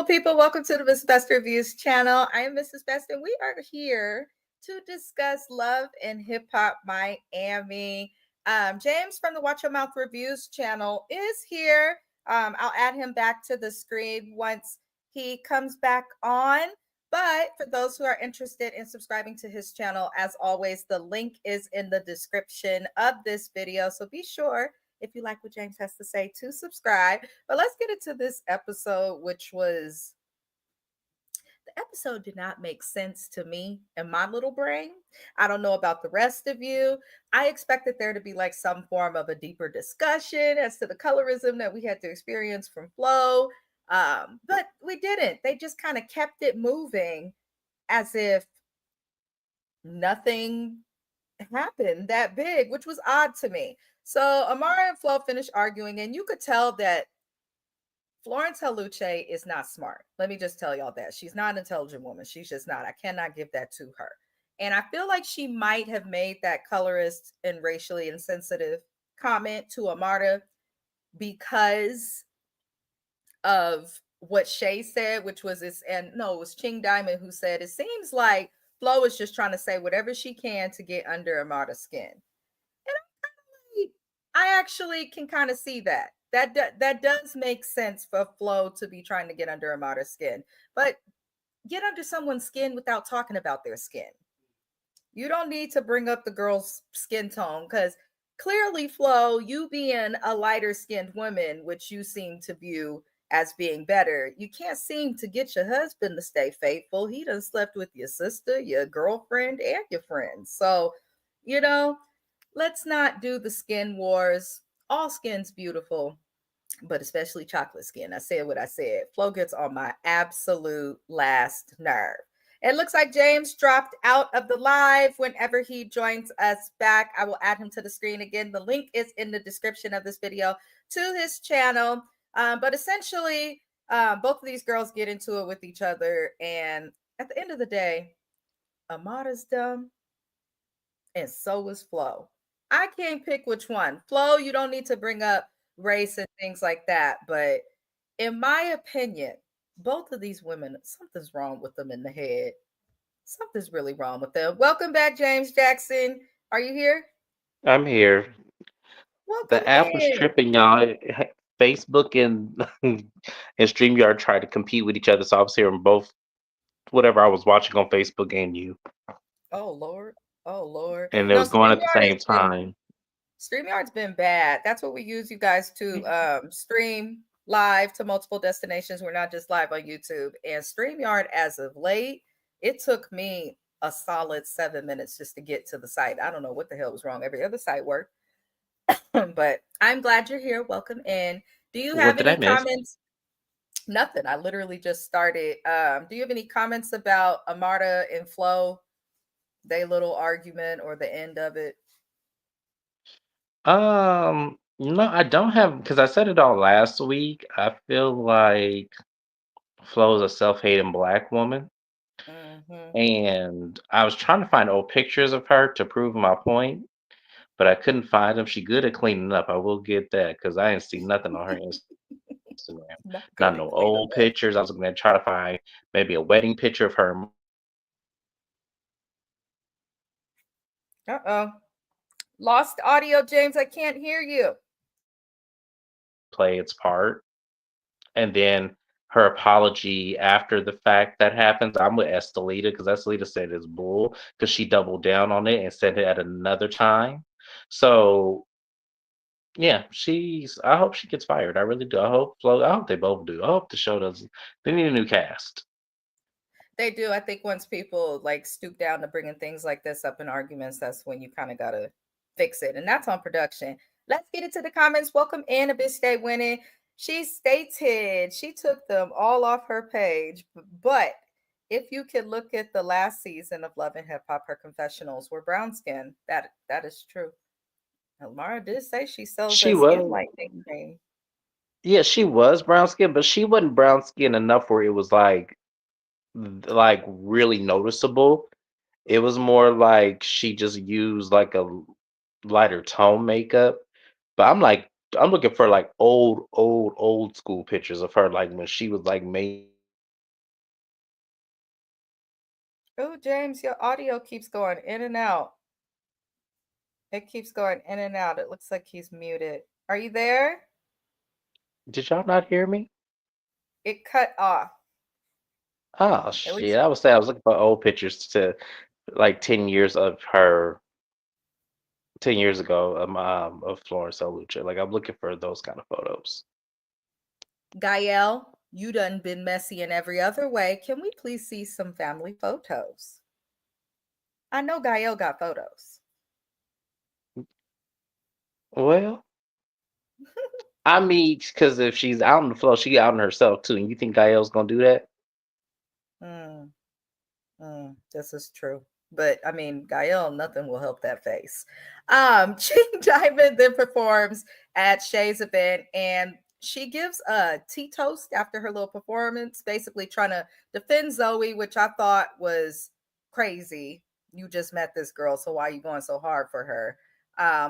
beautiful people. Welcome to the Miss Best Reviews channel. I am Mrs. Best, and we are here to discuss Love and Hip Hop Miami. James from the Watch Your Mouth Reviews channel is here. I'll add him back to the screen once he comes back on. But for those who are interested in subscribing to his channel, as always, the link is in the description of this video. So be sure, if you like what James has to say, to subscribe. But let's get into this episode, which was, the episode did not make sense to me in my little brain. I don't know about the rest of you. I expected there to be like some form of a deeper discussion as to the colorism that we had to experience from Flo. But we didn't. They just kind of kept it moving as if nothing happened that big, which was odd to me. So Amara and Flo finished arguing, and you could tell that Florence Haluche is not smart. Let me just tell y'all that. She's not an intelligent woman. She's just not. I cannot give that to her. And I feel like she might have made that colorist and racially insensitive comment to Amara because of what Shay said, which was this, and no, it was Ching Diamond who said, it seems like Flo is just trying to say whatever she can to get under Amara's skin. And I actually can kind of see that. That does make sense for Flo to be trying to get under Amara's skin. But get under someone's skin without talking about their skin. You don't need to bring up the girl's skin tone, because clearly, Flo, you being a lighter skinned woman, which you seem to view as being better, you can't seem to get your husband to stay faithful. He done slept with your sister, your girlfriend, and your friends. So, let's not do the skin wars. All skin's beautiful, but especially chocolate skin. I said what I said. Flo gets on my absolute last nerve. It looks like James dropped out of the live. Whenever he joins us back, I will add him to the screen again. The link is in the description of this video to his channel. But essentially, both of these girls get into it with each other. And at the end of the day, Amara's dumb, and so is Flo. I can't pick which one. Flo, you don't need to bring up race and things like that. But in my opinion, both of these women, something's wrong with them in the head. Something's really wrong with them. Welcome back, James Jackson. Are you here? I'm here. Welcome The app was in. tripping, y'all. Facebook and and StreamYard tried to compete with each other, so I was hearing both whatever I was watching on Facebook and you, Oh Lord. Oh Lord. and it No, was going at the StreamYard has same been time. StreamYard's been bad. That's what we use you guys to stream live to multiple destinations. We're not just live on YouTube. And StreamYard, as of late, it took me a solid 7 minutes just to get to the site. I don't know what the hell was wrong. Every other site worked. But I'm glad you're here. Welcome in. Do you What have did I any miss? comments? Nothing. I literally just started. Do you have any comments about Amarta and Flo, their little argument or the end of it? No, I don't have because I said it all last week. I feel like Flo is a self-hating black woman, Mm-hmm. and I was trying to find old pictures of her to prove my point, but I couldn't find them. She good at cleaning up. I will get that because I didn't see nothing on her Instagram. Not Not good no at old cleaning up. pictures. I was gonna try to find maybe a wedding picture of her Uh-oh. Lost audio, James. I can't hear you. play its part. And then her apology after the fact that happens. I'm with Estelita because Estelita said it's bull because she doubled down on it and said it at another time. So yeah, I hope she gets fired. I really do. I hope they both do. I hope the show does. They need a new cast. They do. I think once people like stoop down to bringing things like this up in arguments, that's when you kind of got to fix it. And that's on production. Let's get into the comments. Welcome in, a bitch stay winning. She stated she took them all off her page. But if you could look at the last season of Love and Hip Hop, her confessionals were brown skin. That is true. Lamara did say she sells She that skin was, lightening cream. yeah, she was brown skin, but she wasn't brown skin enough where it was like really noticeable. It was more like she just used like a lighter tone makeup. But I'm looking for like old school pictures of her, like when she was like maybe Oh, James, your audio keeps going in and out. It keeps going in and out. It looks like he's muted. Are you there? Did y'all not hear me? It cut off. Oh At shit! least I was saying I was looking for old pictures to like 10 years of her, 10 years ago, of Florence Lucha. Like I'm looking for those kind of photos. Gael, you done been messy in every other way. Can we please see some family photos? I know Gael got photos. Well, I mean, because if she's out on the floor, she out on herself too. And you think Gael's gonna do that? Mm. This is true. But I mean, Gael, nothing will help that face. Ching Diamond then performs at Shay's event and she gives a tea toast after her little performance, basically trying to defend Zoe, which I thought was crazy. You just met this girl, so why are you going so hard for her?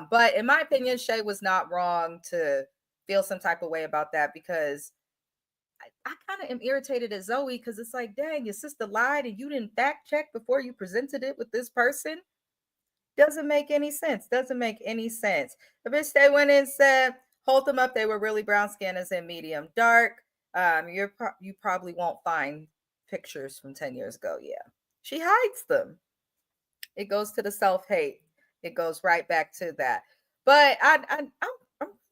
But in my opinion, Shay was not wrong to feel some type of way about that because I kind of am irritated at Zoe because it's like, dang, your sister lied and you didn't fact check before you presented it with this person. Doesn't make any sense. Doesn't make any sense. The bitch they went in and said, hold them up. They were really brown skin as in medium dark. You probably won't find pictures from 10 years ago. Yeah, she hides them. It goes to the self hate. It goes right back to that. But I'm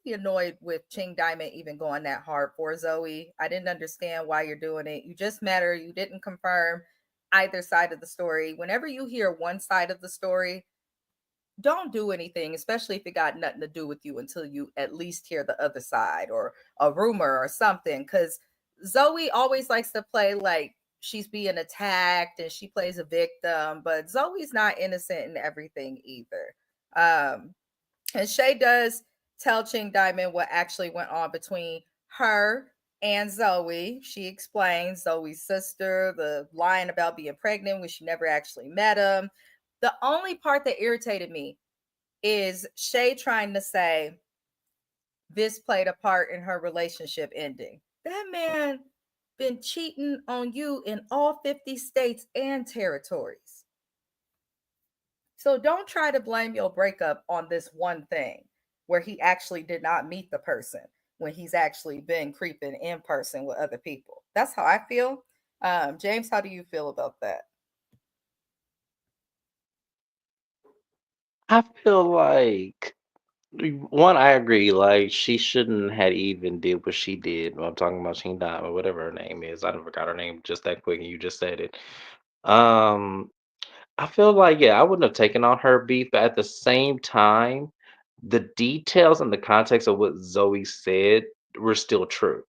really annoyed with Ching Diamond even going that hard for Zoe. I didn't understand why you're doing it. You just met her. You didn't confirm either side of the story. Whenever you hear one side of the story, don't do anything, especially if it got nothing to do with you until you at least hear the other side or a rumor or something. Because Zoe always likes to play like she's being attacked and she plays a victim, but Zoe's not innocent in everything either. And Shay does tell Ching Diamond what actually went on between her and Zoe. She explains Zoe's sister, the lying about being pregnant when she never actually met him. The only part that irritated me is Shay trying to say this played a part in her relationship ending. That man been cheating on you in all 50 states and territories. So don't try to blame your breakup on this one thing where he actually did not meet the person when he's actually been creeping in person with other people. That's how I feel. James, how do you feel about that? I feel like one, I agree. Like she shouldn't had even did what she did. I'm talking about Sheen Dime or whatever her name is. I forgot her name just that quick, and you just said it. Um, I feel like yeah, I wouldn't have taken on her beef, but at the same time, the details and the context of what Zoe said were still true.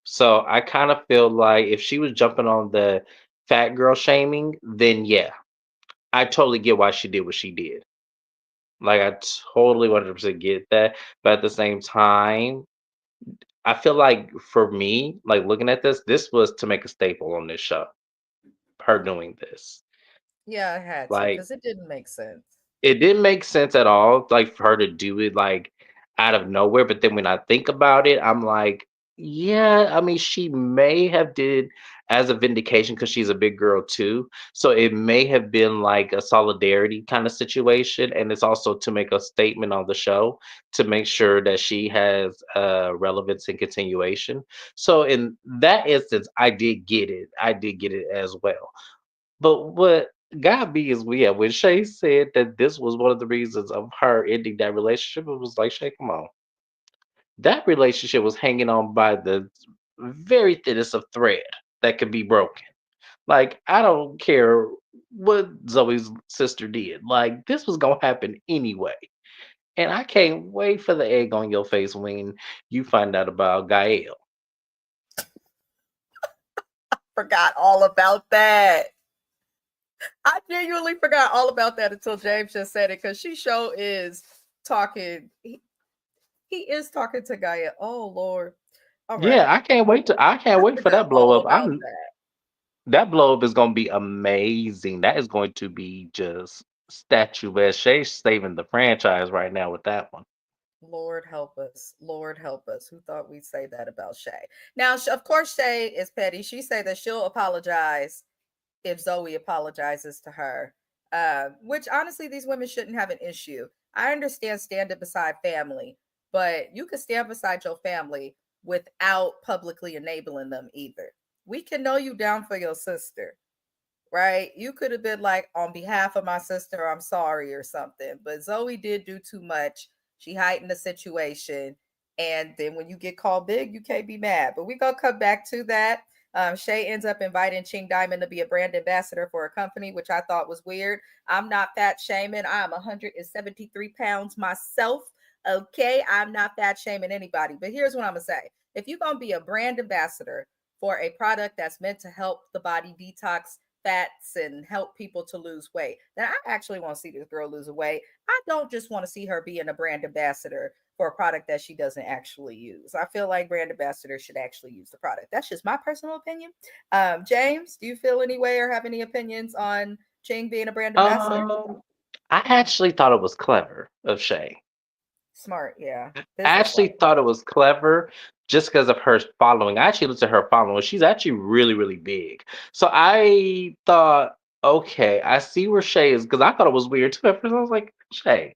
So I kind of feel like if she was jumping on the fat girl shaming, then yeah, I totally get why she did what she did. Like I totally 100% get that. But at the same time, I feel like for me, like looking at this was to make a staple on this show. Her doing this. Yeah, I had to Like because it didn't make sense. it didn't make sense at all, like, for her to do it, like, out of nowhere, but then when I think about it, I'm like, "Yeah, I mean, she may have did as a vindication because she's a big girl too, so it may have been, like, a solidarity kinda situation, and it's also to make a statement on the show to make sure that she has, relevance and continuation." So in that instance, I did get it as well. But what got me is yeah, when Shay said that this was one of the reasons of her ending that relationship, it was like, Shay, come on. That relationship was hanging on by the very thinnest of thread that could be broken. Like, I don't care what Zoe's sister did. Like, this was gonna happen anyway. And I can't wait for the egg on your face when you find out about Gael. Forgot all about that. I genuinely forgot all about that until James just said it because she show is talking. He is talking to Gaia. Oh Lord. All Yeah, right. I can't I wait for forgot that blow all up. about I'm that. That blow up is gonna be amazing. That is going to be just statuesque. Shay's saving the franchise right now with that one. Lord help us. Lord help us. Who thought we'd say that about Shay? Now, of course, Shay is petty. She said that she'll apologize if Zoe apologizes to her. Which honestly, these women shouldn't have an issue. I understand standing beside family, but you could stand beside your family without publicly enabling them either. We can know you down for your sister, right? You could have been like, on behalf of my sister, I'm sorry or something. But Zoe did do too much. She heightened the situation. And then when you get called big, you can't be mad. But we gonna come back to that. Shay ends up inviting Ching Diamond to be a brand ambassador for a company, which I thought was weird. I'm not fat shaming. I'm 173 pounds myself. Okay, I'm not fat shaming anybody. But here's what I'm gonna say: if you're gonna be a brand ambassador for a product that's meant to help the body detox fats and help people to lose weight, then I actually want to see this girl lose weight. I don't just want to see her being a brand ambassador for a product that she doesn't actually use. I feel like brand ambassadors should actually use the product. That's just my personal opinion. James, do you feel any way or have any opinions on Ching being a brand ambassador? Um, I actually thought it was clever of Shay. Smart, yeah. I Business actually wise. thought it was clever just because of her following. I actually looked at her following. She's actually really, really big. So I thought, okay, I see where Shay is because I thought it was weird too. At first, I was like, Shay,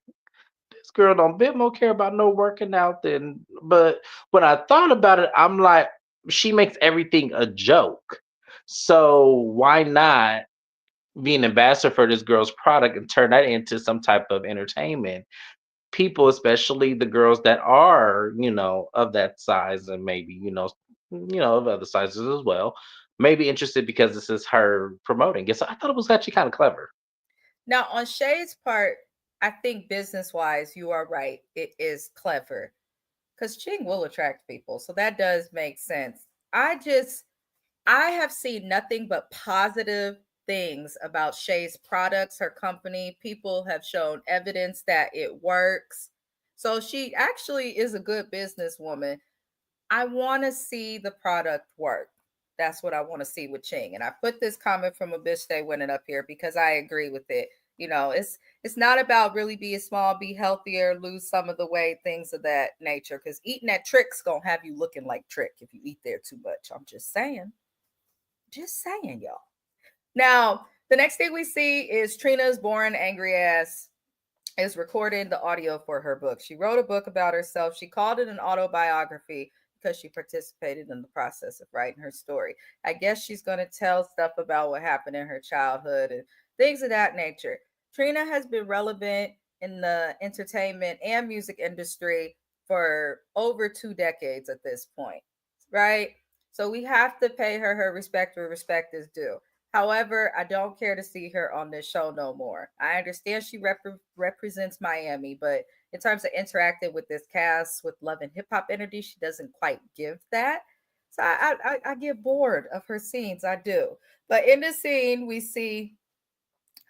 this girl don't bit more care about no working out than. But when I thought about it, I'm like, she makes everything a joke. So why not be an ambassador for this girl's product and turn that into some type of entertainment? People, especially the girls that are, of that size and maybe, of other sizes as well, may be interested because this is her promoting it. So I thought it was actually kind of clever. Now, on Shay's part, I think business wise, you are right. It is clever because Ching will attract people. So that does make sense. I have seen nothing but positive things about Shay's products, her company. People have shown evidence that it works. So she actually is a good businesswoman. I want to see the product work. That's what I want to see with Ching. And I put this comment from a bitch they winning up here because I agree with it. It's not about really being small, be healthier, lose some of the weight, things of that nature. Because eating that trick's gonna have you looking like trick if you eat there too much. I'm just saying. Just saying, y'all. Now, the next thing we see is Trina's boring, angry ass is recording the audio for her book. She wrote a book about herself. She called it an autobiography because she participated in the process of writing her story. I guess she's going to tell stuff about what happened in her childhood and things of that nature. Trina has been relevant in the entertainment and music industry for over 2 decades at this point, right? So we have to pay her her respect where respect is due. However, I don't care to see her on this show no more. I understand she represents Miami, but in terms of interacting with this cast with love and hip hop energy, she doesn't quite give that. So I get bored of her scenes. I do. But in this scene, we see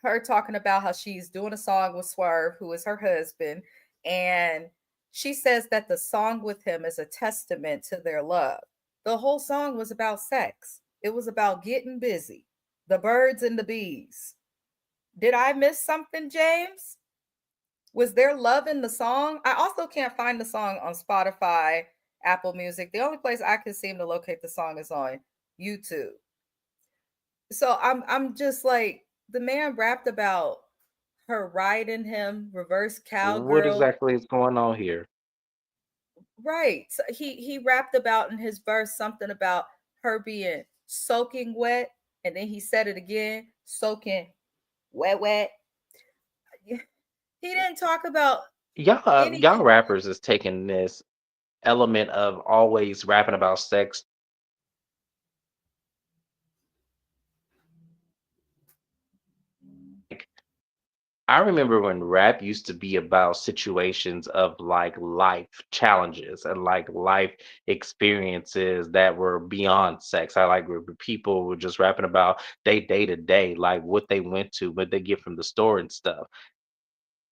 her talking about how she's doing a song with Swerve, who is her husband, and she says that the song with him is a testament to their love. The whole song was about sex. It was about getting busy, the birds and the bees. Did I miss something, James? Was there love in the song? I also can't find the song on Spotify, Apple Music. The only place I can seem to locate the song is on YouTube. So I'm just like, the man rapped about her riding him, reverse What cowgirl. exactly is going on here? Right. So he rapped about in his verse something about her being soaking wet, and then he said it again, soaking wet wet. He didn't talk about Y'all anything. rappers is taking this element of always rapping about sex. I remember when rap used to be about situations of like life challenges and like life experiences that were beyond sex. I like where people were just rapping about they day to day, like what they went to, what they get from the store and stuff.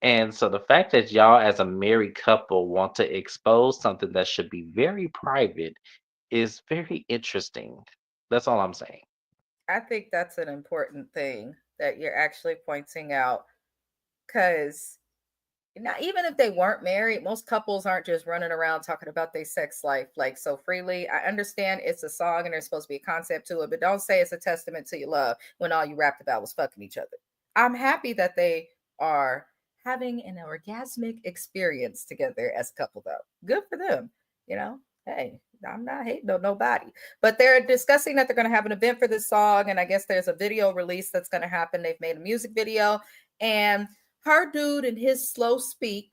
And so the fact that y'all as a married couple want to expose something that should be very private is very interesting. That's all I'm saying. I think that's an important thing that you're actually pointing out, because Now, even if they weren't married, most couples aren't just running around talking about their sex life like so freely. I understand it's a song and there's supposed to be a concept to it, but don't say it's a testament to your love when all you rapped about was fucking each other. I'm happy that they are having an orgasmic experience together as a couple, though. Good for them. You know, hey, I'm not hating on nobody, but they're discussing that they're going to have an event for this song, and I guess there's a video release that's going to happen. They've made a music video, and her dude and his slow speak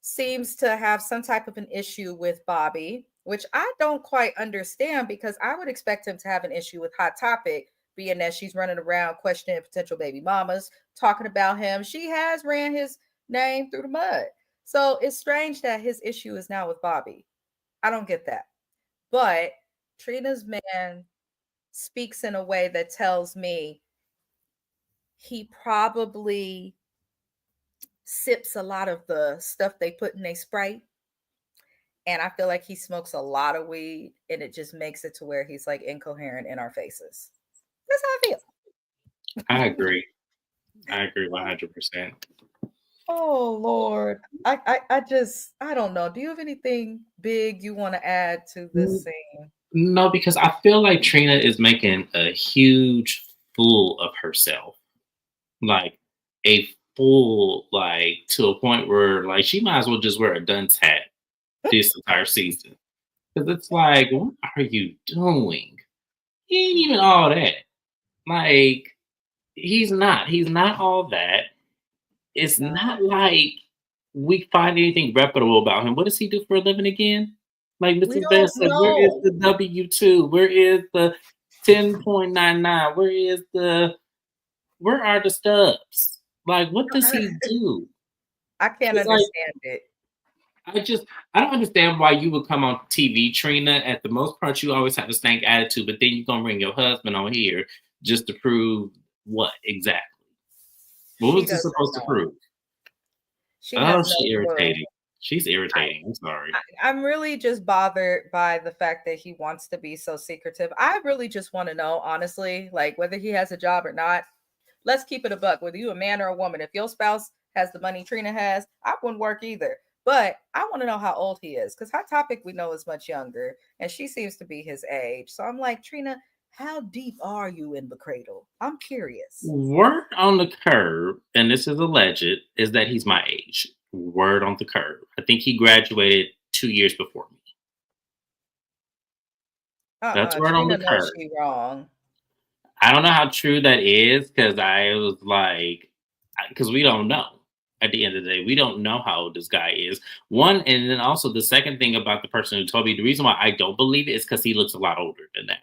seems to have some type of an issue with Bobby, which I don't quite understand because I would expect him to have an issue with Hot Topic, being that she's running around questioning potential baby mamas, talking about him. She has ran his name through the mud. So it's strange that his issue is now with Bobby. I don't get that. But Trina's man speaks in a way that tells me he probably sips a lot of the stuff they put in a Sprite. And I feel like he smokes a lot of weed and it just makes it to where he's like incoherent in our faces. That's how I feel. I agree. I agree 100%. Oh Lord. I don't know. Do you have anything big you want to add to this scene? No, because I feel like Trina is making a huge fool of herself. Like a fool, like to a point where like she might as well just wear a dunce hat this entire season. Because it's like, what are you doing? He ain't even all that. Like, he's not. He's not all that. It's not like we find anything reputable about him. What does he do for a living again? Like We Mrs. don't Best said, where is know. the W-2? Where is the 10.99? Where are the stubs? Like, what does he do? I can't It's like, understand it. I don't understand why you would come on TV, Trina. At the most part, you always have a stank attitude, but then you're gonna bring your husband on here just to prove what exactly? What She was this doesn't supposed to know. prove? She Oh, has she no clue. irritating. She's irritating. I'm sorry. I'm really just bothered by the fact that he wants to be so secretive. I really just want to know, honestly, like whether he has a job or not. Let's keep it a buck. Whether you a man or a woman, if your spouse has the money Trina has, I wouldn't work either. But I want to know how old he is because Hot Topic we know is much younger, and she seems to be his age. So I'm like, Trina, how deep are you in the cradle? I'm curious. Word on the curb, and this is alleged, is that he's my age. Word on the curb. I think he graduated 2 years before me. That's word on Trina the knows curb. she wrong. I don't know how true that is because I was like, because we don't know. At the end of the day, we don't know how old this guy is. One, and then also the second thing about the person who told me, the reason why I don't believe it is because he looks a lot older than that.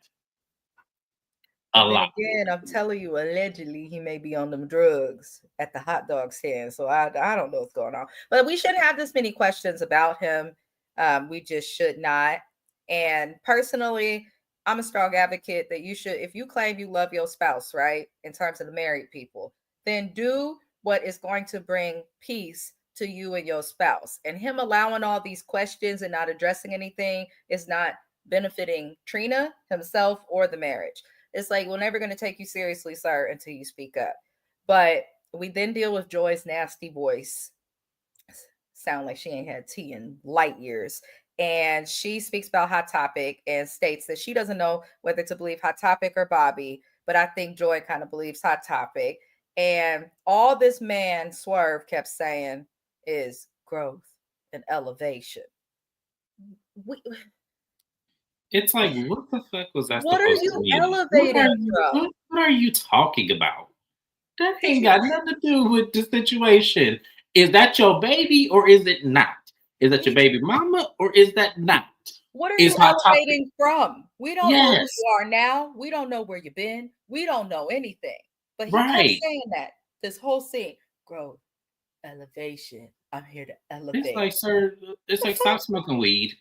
A But then lot. again, I'm telling you, allegedly he may be on them drugs at the hot dog stand. So I don't know what's going on. But we shouldn't have this many questions about him. We just should not. And personally, I'm a strong advocate that you should, if you claim you love your spouse, right, in terms of the married people, then do what is going to bring peace to you and your spouse. And him allowing all these questions and not addressing anything is not benefiting Trina, himself, or the marriage. It's like, we're never going to take you seriously, sir, until you speak up. But we then deal with Joy's nasty voice. Sound like she ain't had tea in light years. And she speaks about Hot Topic and states that she doesn't know whether to believe Hot Topic or Bobby, but I think Joy kind of believes Hot Topic. And all this man Swerve kept saying is growth and elevation. We, It's like, what the fuck was that what are supposed to you mean? elevating from? What are you talking about? That ain't got nothing to do with the situation. Is that your baby or is it not? Is that your baby mama or is that not? What are Is you Hot Topic? elevating from? We don't know who Yes, you are now. We don't know where you've been. We don't know anything. But he kept right. saying that this whole scene, growth, elevation. I'm here to It's elevate. like, sir, it's The like fuck? stop smoking weed.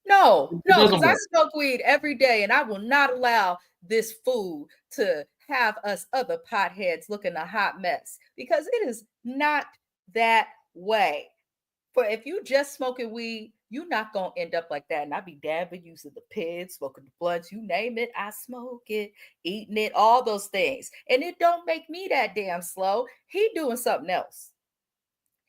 No, It no, doesn't because I work. smoke weed every day and I will not allow this food to have us other potheads looking a hot mess because it is not that way. For if you just smoking weed, you're not gonna end up like that. And I be dabbing, using the pins, smoking the blunts, you name it, I smoke it, eating it, all those things. And it don't make me that damn slow. He doing something else.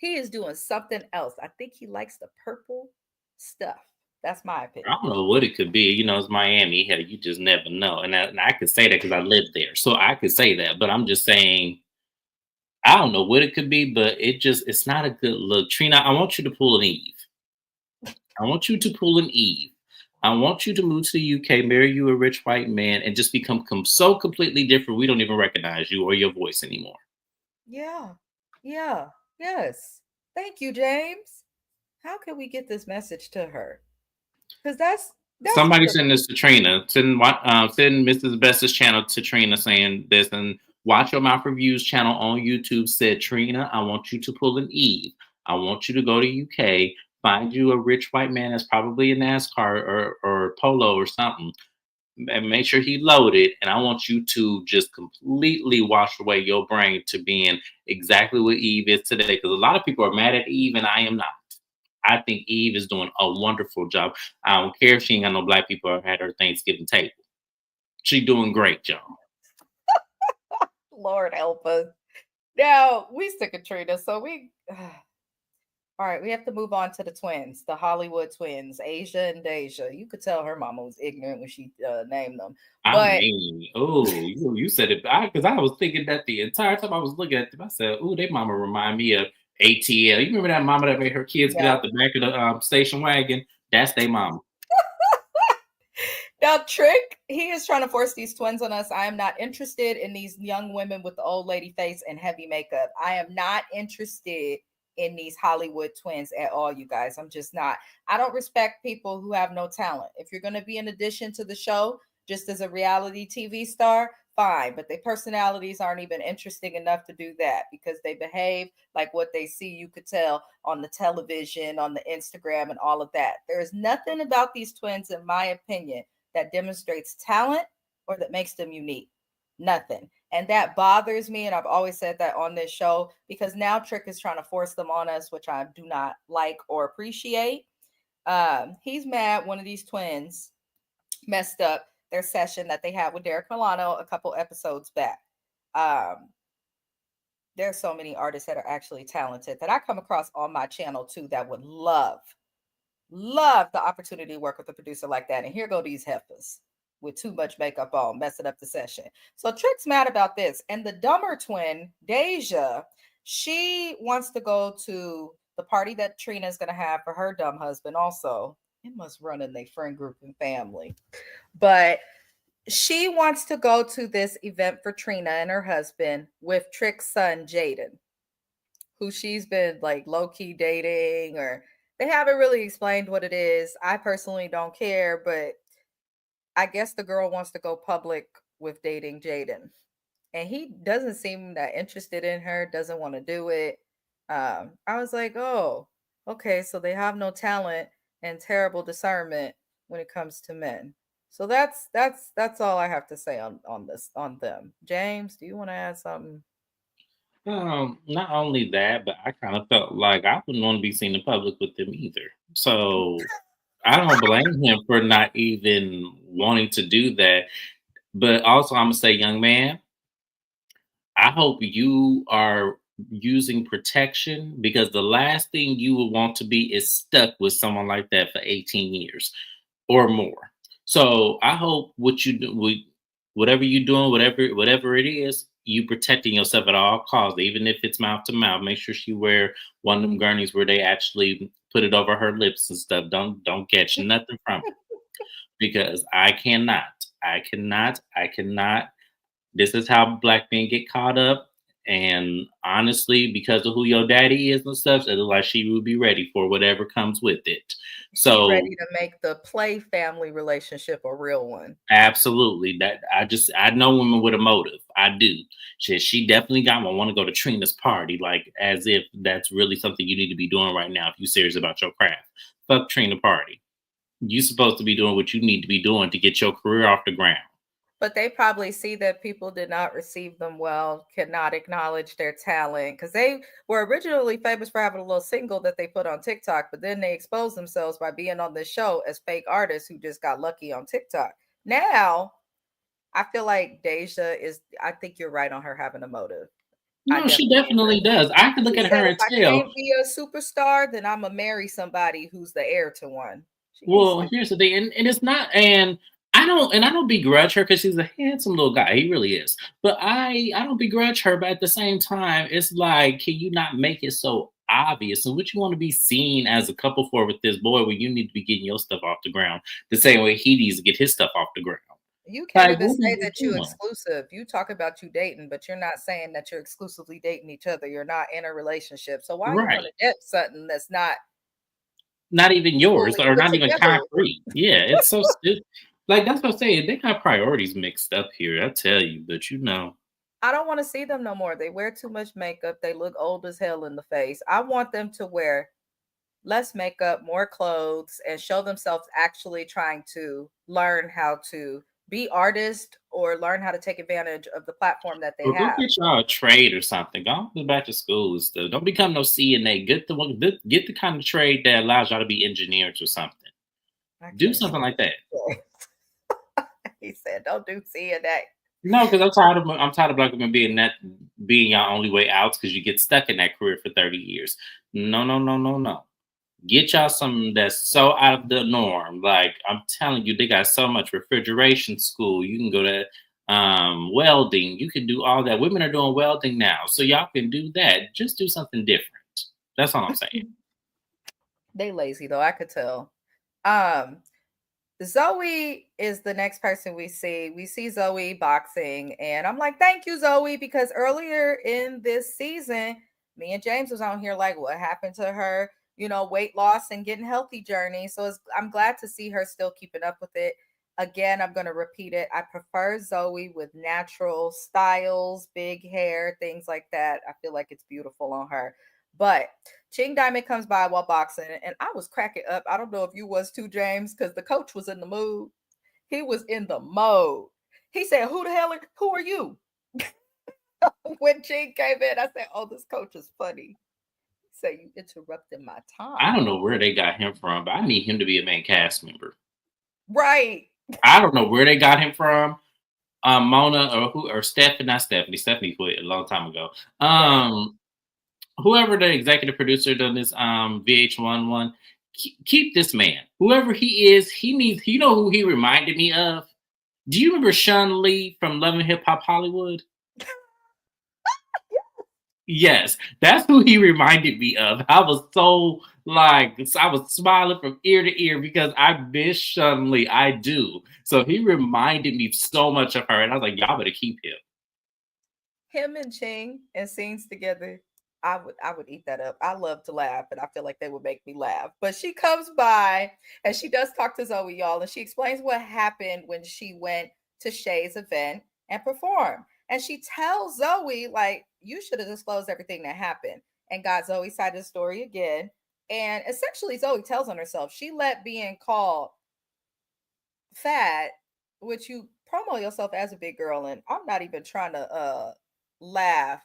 He is doing something else. I think he likes the purple stuff. That's my I opinion. don't know what it could be. You know, it's Miami. Hell, you just never know. And I could say that because I lived there, so I could say that. But I'm just saying, I don't know what it could be, but it's not a good look. Trina, I want you to pull an Eve. I want you to pull an Eve. I want you to move to the UK, marry you a rich white man, and just become so completely different we don't even recognize you or your voice anymore. Yeah. Yeah. Yes. Thank you, James. How can we get this message to her? Because that's Somebody what send this to Trina. Send Mrs. Best's channel to Trina saying this, and Watch Your Mouth Reviews channel on YouTube said, Trina, I want you to pull an Eve. I want you to go to UK, find you a rich white man that's probably a NASCAR or polo or something, and make sure he loaded. And I want you to just completely wash away your brain to being exactly what Eve is today. Because a lot of people are mad at Eve, and I am not. I think Eve is doing a wonderful job. I don't care if she ain't got no black people at her Thanksgiving table. She doing great, y'all. Lord help us. Now we stick a Trina, so we all right, we have to move on to the twins, the Hollywood twins, Asia and Deja. You could tell her mama was ignorant when she named them. I But mean, oh, you said it. Because I was thinking that the entire time I was looking at them. I said, "Oh, they mama remind me of ATL." You remember that mama that made her kids get yeah. out the back of the station wagon? That's their mama. Now, Trick, he is trying to force these twins on us. I am not interested in these young women with the old lady face and heavy makeup. I am not interested in these Hollywood twins at all, you guys. I'm just not. I don't respect people who have no talent. If you're going to be an addition to the show, just as a reality TV star, fine. But their personalities aren't even interesting enough to do that because they behave like what they see, you could tell on the television, on the Instagram, and all of that. There is nothing about these twins, in my opinion, that demonstrates talent or that makes them unique. Nothing. And that bothers me. And I've always said that on this show because now Trick is trying to force them on us, which I do not like or appreciate. He's mad one of these twins messed up their session that they had with Derek Milano a couple episodes back. There's so many artists that are actually talented that I come across on my channel too that would love the opportunity to work with a producer like that. And here go these heifers with too much makeup on, messing up the session. So Trick's mad about this. And the dumber twin, Deja, she wants to go to the party that Trina is going to have for her dumb husband also. It must run in their friend group and family. But she wants to go to this event for Trina and her husband with Trick's son, Jaden, who she's been like low key dating, or they haven't really explained what it is. I personally don't care, but I guess the girl wants to go public with dating Jaden. And he doesn't seem that interested in her, doesn't want to do it. I was like, oh, okay, so they have no talent and terrible discernment when it comes to men. So that's all I have to say on this on them. James, do you want to add something? Not only that, but I kind of felt like I wouldn't want to be seen in public with them either. So I don't blame him for not even wanting to do that. But also, I'm gonna say, young man, I hope you are using protection because the last thing you would want to be is stuck with someone like that for 18 years or more. So I hope what you do, whatever you're doing, whatever it is, you protecting yourself at all costs, even if it's mouth to mouth. Make sure she wear one of them gurneys where they actually put it over her lips and stuff. Don't catch nothing from it because I cannot. This is how black men get caught up. And honestly, because of who your daddy is and stuff, it looks like she will be ready for whatever comes with it. She So ready to make the play family relationship a real one. absolutely, that I know women with a motive. I do. She definitely got one. Want to go to Trina's party, like as if that's really something you need to be doing right now if you're serious about your craft. Fuck Trina party. You supposed to be doing what you need to be doing to get your career off the ground. But they probably see that people did not receive them well, cannot acknowledge their talent because they were originally famous for having a little single that they put on TikTok, but then they exposed themselves by being on this show as fake artists who just got lucky on TikTok. Now, I feel like Deja is, I think you're right on her having a motive. No, she definitely does. I could look She at said, her if and I tell. can't be a superstar, then I'm gonna marry somebody who's the heir to one. She ain't Well, stupid. here's the thing, and it's not, and I don't begrudge her because she's a handsome little guy. He really is. But I don't begrudge her. But at the same time, it's like, can you not make it so obvious? And what you want to be seen as a couple for with this boy, where you need to be getting your stuff off the ground the same way he needs to get his stuff off the ground. You can't Like, even what are say you that you doing? exclusive. You talk about you dating, but you're not saying that you're exclusively dating each other. You're not in a relationship. So why you want Right. to dip something that's not Not even yours, fully or put not even together? concrete. Yeah, it's so stupid. Like, that's what I'm saying. They got priorities mixed up here. I tell you, but I don't want to see them no more. They wear too much makeup. They look old as hell in the face. I want them to wear less makeup, more clothes, and show themselves actually trying to learn how to be artists or learn how to take advantage of the platform that they Or go have. get y'all a trade or something. Go back to school and stuff. Don't become no CNA. Get the one. Get the kind of trade that allows y'all to be engineers or something. I Do can't something like that. stand he said, "Don't do CNA." No, because I'm tired of black women being your only way out because you get stuck in that career for 30 years. No, no, no, no, no. Get y'all something that's so out of the norm. Like, I'm telling you, they got so much refrigeration school. You can go to welding. You can do all that. Women are doing welding now, so y'all can do that. Just do something different. That's all I'm saying. They lazy though, I could tell. Um, Zoe is the next person we see. We see Zoe boxing, and I'm like, thank you, Zoe, because earlier in this season, me and James was on here like, what happened to her? Weight loss and getting healthy journey. So I'm glad to see her still keeping up with it. Again, I'm going to repeat it. I prefer Zoe with natural styles, big hair, things like that. I feel like it's beautiful on her. But Ching Diamond comes by while boxing, and I was cracking up. I don't know if you was too, James, because the coach was in the mood. He was in the mode. He said, who are you? When Ching came in, I said, oh, this coach is funny. He said, you interrupted my I time. don't know where they got him from, but I need him to be a main cast member. Right. I don't know where they got him from. Mona or Stephanie, not Stephanie. Stephanie quit a long time ago. Right. Whoever the executive producer done this VH1 one, keep this man. Whoever he is, he needs. You know who he reminded me of? Do you remember Sean Lee from Love and Hip Hop Hollywood? Yes, that's who he reminded me of. I was so I was smiling from ear to ear because I miss Sean Lee. I do. So he reminded me so much of her, and I was like, y'all better keep him. Him and Ching and scenes together, I would eat that up. I love to laugh, and I feel like they would make me laugh. But she comes by and she does talk to Zoe, y'all, and she explains what happened when she went to Shay's event and performed. And she tells Zoe, like, you should have disclosed everything that happened, and got Zoe's side of the story again. And essentially, Zoe tells on herself. She let being called fat, which you promo yourself as a big girl, and I'm not even trying to laugh,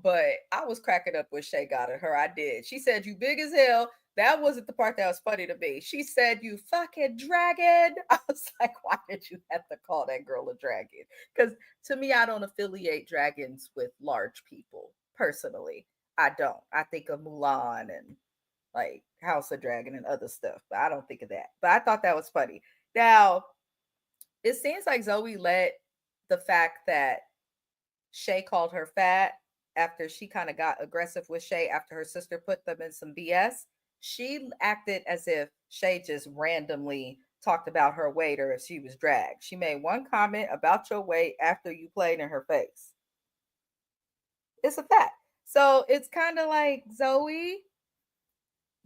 but I was cracking up when Shay got at her. I did. She said, "You big as hell." That wasn't the part that was funny to me. She said, "You fucking dragon." I was like, why did you have to call that girl a dragon? Because to me, I don't affiliate dragons with large people personally. I don't. I think of Mulan and like House of Dragon and other stuff, but I don't think of that. But I thought that was funny. Now, it seems like Zoe let the fact that Shay called her fat after she kind of got aggressive with Shay after her sister put them in some BS. She acted as if Shay just randomly talked about her weight or if she was dragged. She made one comment about your weight after you played in her face. It's a fact. So it's kind of like, Zoe,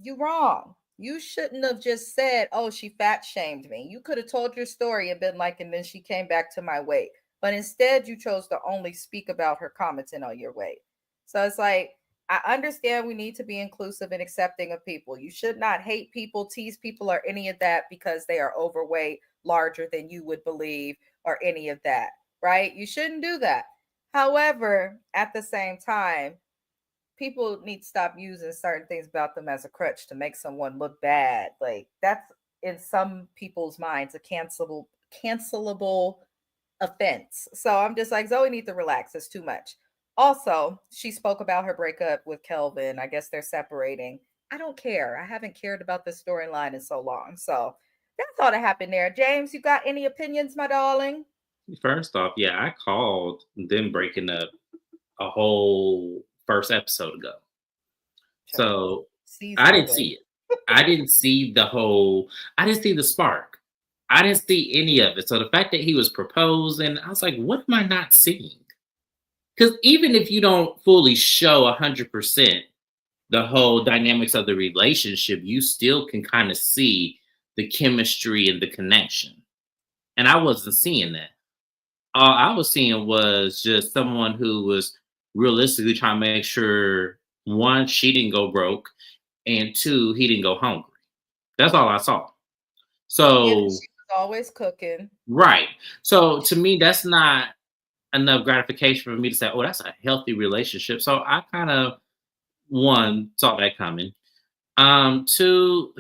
you wrong. You shouldn't have just said, "Oh, she fat shamed me." You could have told your story and been like, "And then she came back to my weight." But instead, you chose to only speak about her commenting on your weight. So it's like, I understand we need to be inclusive and accepting of people. You should not hate people, tease people, or any of that because they are overweight, larger than you would believe, or any of that, right? You shouldn't do that. However, at the same time, people need to stop using certain things about them as a crutch to make someone look bad. Like that's in some people's minds a cancelable offense. So I'm just like, Zoe needs to relax. It's too much. Also, she spoke about her breakup with Kelvin. I guess they're separating. I don't care. I haven't cared about this storyline in so long. So that's all that happened there. James, you got any opinions, my darling? First off, yeah, I called them breaking up a whole first episode ago. Child. So I Season didn't ago. see it. I didn't see the whole, I didn't see the spark. I didn't see any of it. So the fact that he was proposing, I was like, what am I not seeing? Because even if you don't fully show 100% the whole dynamics of the relationship, you still can kind of see the chemistry and the connection. And I wasn't seeing that. All I was seeing was just someone who was realistically trying to make sure, one, she didn't go broke, and two, he didn't go hungry. That's all I saw. And So, she was always cooking. right. So to me, that's not enough gratification for me to say, oh, that's a healthy relationship. So I kind of, one, saw that coming. Two,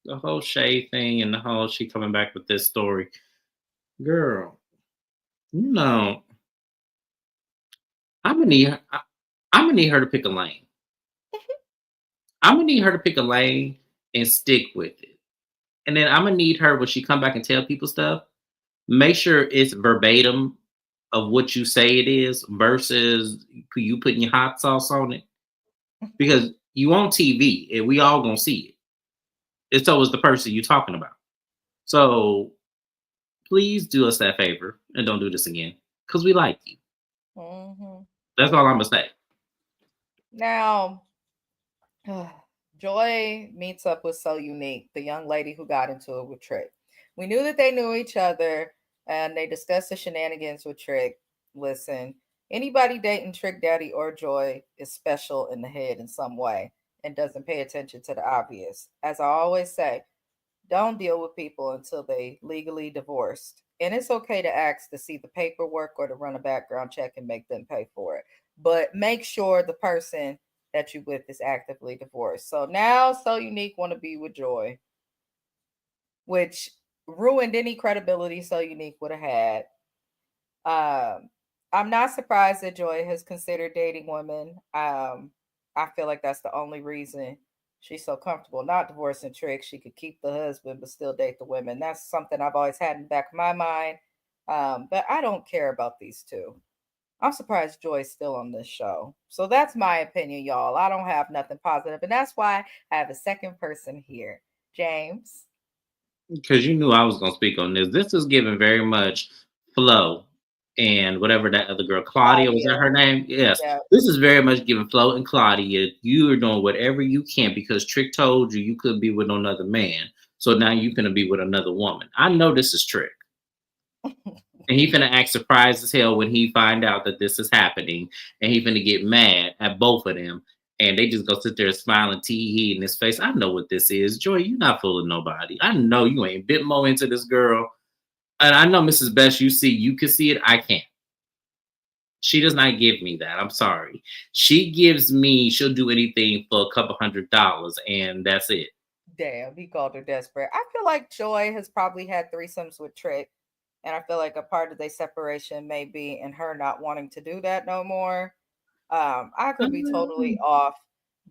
the whole Shay thing and the whole she coming back with this story. Girl, you know, I'm gonna need her, I'm gonna need her to pick a lane. I'm gonna need her to pick a lane and stick with it. And then I'm gonna need her when she come back and tell people stuff, make sure it's verbatim of what you say it is versus you putting your hot sauce on it. Because you on TV and we all gonna see it. It's always the person you're talking about. So please do us that favor and don't do this again. Because we like you. Mhm. That's all I'm gonna say. Now, Joy meets up with So Unique, the young lady who got into it with Trick. We knew that they knew each other and they discussed the shenanigans with Trick. Listen, anybody dating Trick Daddy or Joy is special in the head in some way and doesn't pay attention to the obvious. As I always say, don't deal with people until they legally divorced. And it's okay to ask to see the paperwork or to run a background check and make them pay for it. But make sure the person that you with is actively divorced. So now So Unique want to be with Joy, which ruined any credibility So Unique would have had. Um, I'm not surprised that Joy has considered dating women. I feel like that's the only reason she's so comfortable not divorcing Trick. She could keep the husband but still date the women. That's something I've always had in the back of my mind. But I don't care about these two. I'm surprised Joy's still on this show. So that's my opinion, y'all. I don't have nothing positive, and that's why I have a second person here, James. Because you knew I was gonna speak on this. This is giving very much Flo and whatever that other girl, Claudia, was that Claudia. her name? Yes. Yeah. This is very much giving Flo and Claudia, you are doing whatever you can because Trick told you you couldn't be with another man. So now you finna be with another woman. I know this is Trick. And he finna act surprised as hell when he find out that this is happening. And he finna get mad at both of them. And they just go sit there smiling, tee hee in his face. I know what this is. Joy, you not fooling nobody. I know you ain't bit more into this girl. And I know Mrs. Best, you can see it. I can't. She does not give me that. I'm sorry. She gives me, she'll do anything for a couple $100 and that's it. Damn, he called her desperate. I feel like Joy has probably had threesomes with Trick. And I feel like a part of their separation may be in her not wanting to do that no more. I could be totally off,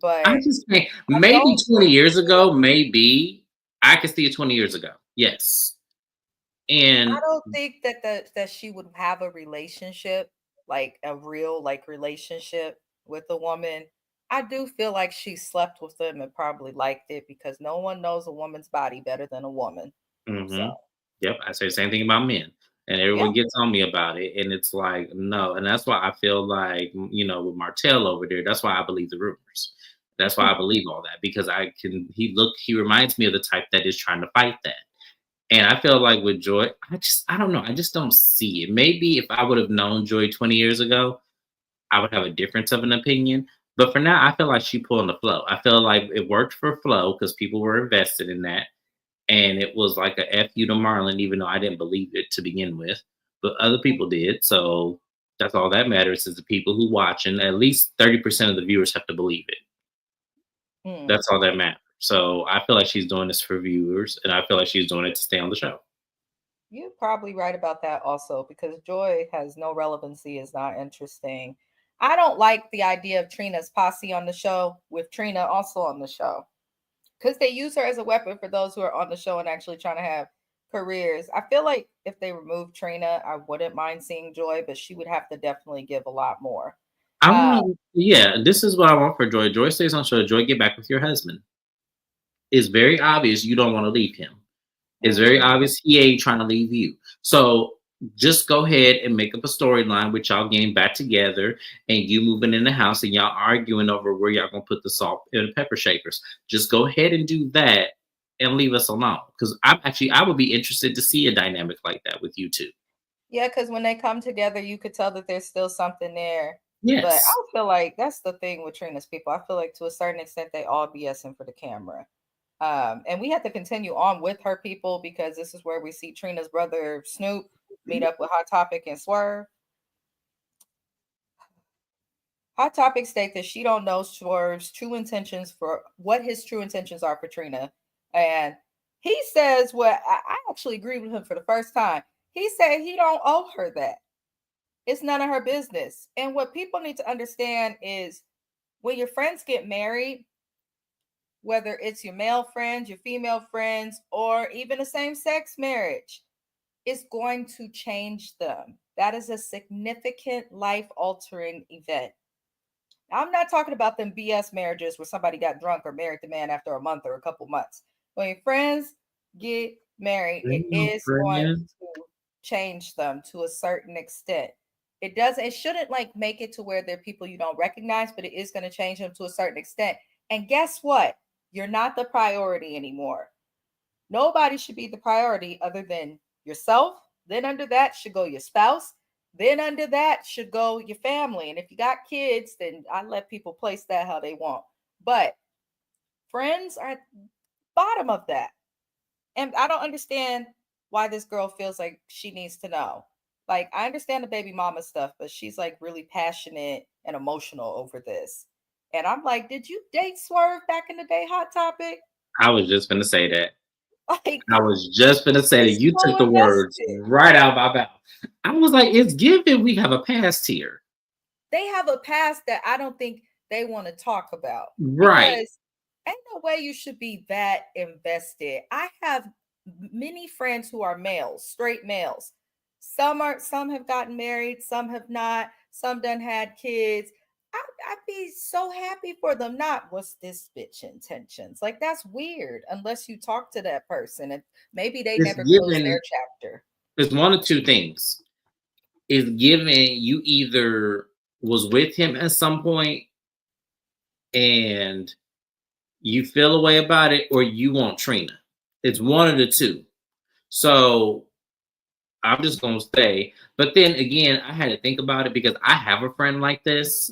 I but just think I maybe don't 20 years ago, maybe I could see it 20 years ago. Yes. I And don't think that that she would have a relationship, like a real like relationship with a woman. I do feel like she slept with them and probably liked it because no one knows a woman's body better than a woman. So mhm. Yep, I say the same thing about men, and yeah. everyone gets on me about it, and it's like, no, and that's why I feel like, with Martell over there, that's why I believe the rumors. That's why I believe all that because he reminds me of the type that is trying to fight that. And I feel like with Joy, I don't know, I just don't see it. Maybe if I would have known Joy 20 years ago, I would have a difference of an opinion. But for now, I feel like she pulling the flow. I feel like it worked for Flo because people were invested in that. And it was like a F you to Marlon, even though I didn't believe it to begin with. But other people did. So that's all that matters is the people who watch. And at least 30% of the viewers have to believe it. Hmm. That's all that matters. So I feel like she's doing this for viewers. And I feel like she's doing it to stay on the show. You're probably right about that also because Joy has no relevancy, is not interesting. I don't like the idea of Trina's posse on the show with Trina also on the show, because they use her as a weapon for those who are on the show and actually trying to have careers. I feel like if they remove Trina, I wouldn't mind seeing Joy, but she would have to definitely give a lot more. I want, yeah, this is what I want for Joy. Joy stays on show. Joy, get back with your husband. It's very obvious you don't want to leave him. It's very obvious he ain't trying to leave you. So just go ahead and make up a storyline with y'all getting back together and you moving in the house and y'all arguing over where y'all gonna put the salt and pepper shakers. Just go ahead and do that and leave us alone. Because I would be interested to see a dynamic like that with you two. Yeah, because when they come together, you could tell that there's still something there. Yes. But I feel like that's the thing with Trina's people. I feel like to a certain extent, they all BSing for the camera. And we had to continue on with her people because this is where we see Trina's brother Snoop meet up with Hot Topic and Swerve. Hot Topic states that she don't know Swerve's true intentions for what his true intentions are for Trina. And he says, well, I actually agree with him for the first time. He said he don't owe her that. It's none of her business. And what people need to understand is when your friends get married, whether it's your male friends, your female friends, or even a same-sex marriage, it's going to change them. That is a significant life-altering event. I'm not talking about them BS marriages where somebody got drunk or married the man after a month or a couple months. When your friends get married, it is going to change them to a certain extent. It shouldn't like make it to where they're people you don't recognize, but it is going to change them to a certain extent. And guess what? You're not the priority anymore. Nobody should be the priority other than yourself. Then under that should go your spouse. Then under that should go your family. And if you got kids, then I let people place that how they want. But friends are at the bottom of that. And I don't understand why this girl feels like she needs to know. Like, I understand the baby mama stuff, but she's like really passionate and emotional over this. And I'm like, did you date Swerve back in the day, Hot Topic? I was just going to say that. Like, I was just going to say that. You took the words right out of my mouth. I was like, it's given we have a past here. They have a past that I don't think they want to talk about. Right. Because ain't no way you should be that invested. I have many friends who are males, straight males. Some have gotten married, some have not, some done had kids. I'd be so happy for them. Not what's this bitch intentions. Like that's weird unless you talk to that person and maybe they never closed their chapter. It's one of two things. Is given you either was with him at some point and you feel a way about it or you want Trina. It's one of the two. So I'm just going to say, but then again, I had to think about it because I have a friend like this.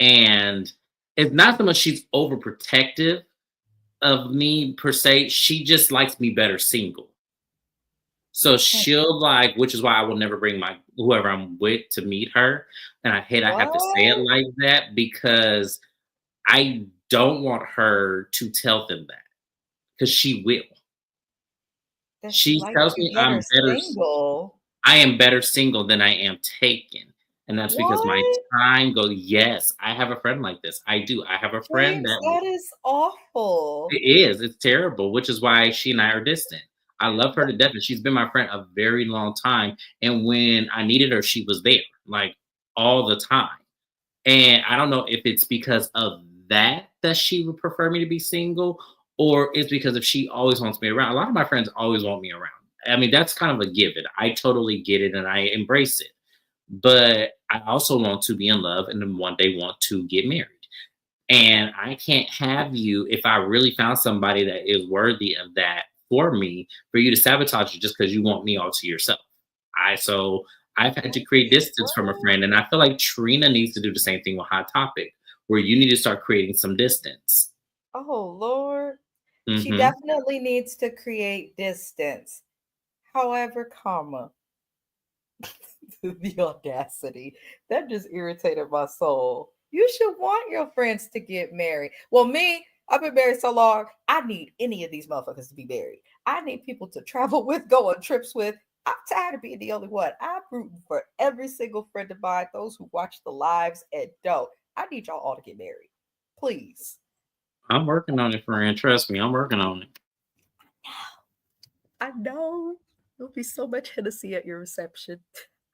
And it's not so much she's overprotective of me per se. She just likes me better single. So she'll like, which is why I will never bring my whoever I'm with to meet her. And I have to say it like that because I don't want her to tell them that because she will. She tells me I'm better single. I am better single than I am taken. And that's because my time goes, yes, I have a friend like this. I do. I have a friend that is awful. It is. It's terrible, which is why she and I are distant. I love her to death, and she's been my friend a very long time. And when I needed her, she was there, like all the time. And I don't know if it's because of that she would prefer me to be single, or it's because if she always wants me around. A lot of my friends always want me around. I mean, that's kind of a given. I totally get it, and I embrace it. But I also want to be in love and then one day want to get married. And I can't have you, if I really found somebody that is worthy of that for me, for you to sabotage it just because you want me all to yourself. I've had to create distance from a friend. And I feel like Trina needs to do the same thing with Hot Topic, where you need to start creating some distance. Oh, Lord. She definitely needs to create distance. However, the audacity. That just irritated my soul. You should want your friends to get married. Well, me, I've been married so long, I need any of these motherfuckers to be married. I need people to travel with, go on trips with, I'm tired of being the only one. I'm rooting for every single friend of mine, those who watch the lives and don't. I need y'all all to get married. Please. I'm working on it, friend. Trust me, I'm working on it. I know. There'll be so much Hennessy at your reception.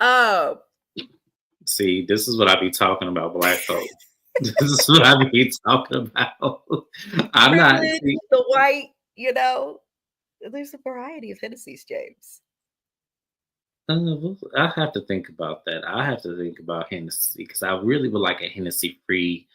Oh, See, this is what I be talking about, black folks. This is what I be talking about. I'm not. privilege, See, the white, there's a variety of Hennessy's, James. I have to think about that. I have to think about Hennessy because I really would like a Hennessy-free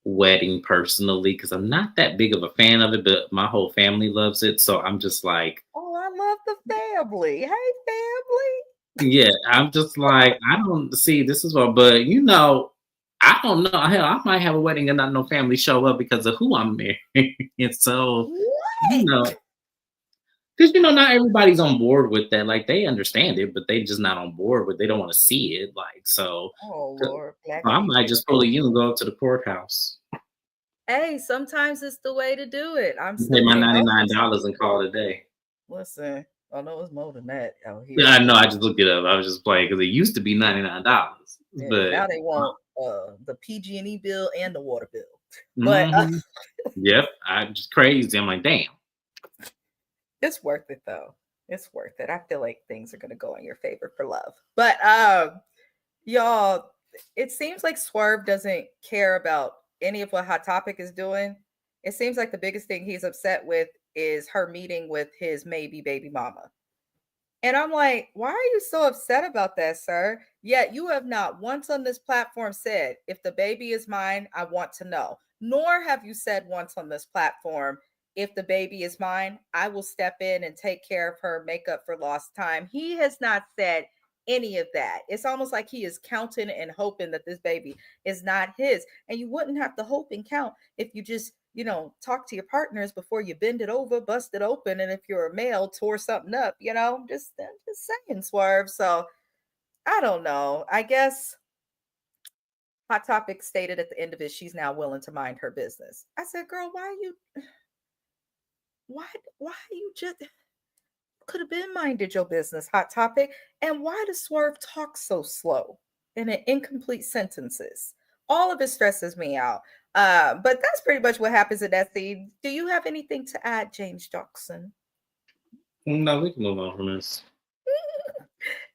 wedding personally because I'm not that big of a fan of it, but my whole family loves it. So I'm just like, Oh, I love the family. Hey, family. yeah, I'm just like, I don't see this is what, but I don't know. Hell, I might have a wedding and not no family show up because of who I'm marrying. And so, you What? know, because not everybody's on board with that. Like they understand it, but they just not on board with. They don't want to see it. Like so, Oh, Lord. Black I people. might just pull you and go up to the courthouse, Hey, sometimes it's the way to do it. I'm pay still my getting over $99 and call it a day. Listen, I know it's more than that out Yeah, here. I know. I just looked it up. I was just playing because it used to be $99, Yeah, but now they want the PG&E bill and the water bill. But mhm. Yep, I'm just crazy. I'm like, damn. it's worth it though. It's worth it. I feel like things are gonna go in your favor for love. But y'all, it seems like Swerve doesn't care about any of what Hot Topic is doing. It seems like the biggest thing he's upset with is her meeting with his maybe baby mama. And I'm like, why are you so upset about that, sir? Yet you have not once on this platform said, if the baby is mine, I want to know. Nor have you said once on this platform, if the baby is mine, I will step in and take care of her, make up for lost time. He has not said any of that. It's almost like he is counting and hoping that this baby is not his. And you wouldn't have to hope and count if you just talk to your partners before you bend it over, bust it open, and if you're a male, tore something up. Just saying, Swerve. So I don't know. I guess Hot Topic stated at the end of it, she's now willing to mind her business. I said, girl, why you just could have been minded your business, Hot Topic? And why does Swerve talk so slow and in incomplete sentences? All of it stresses me out. But that's pretty much what happens in that scene. Do you have anything to add, James Jackson? No, we can move on from this.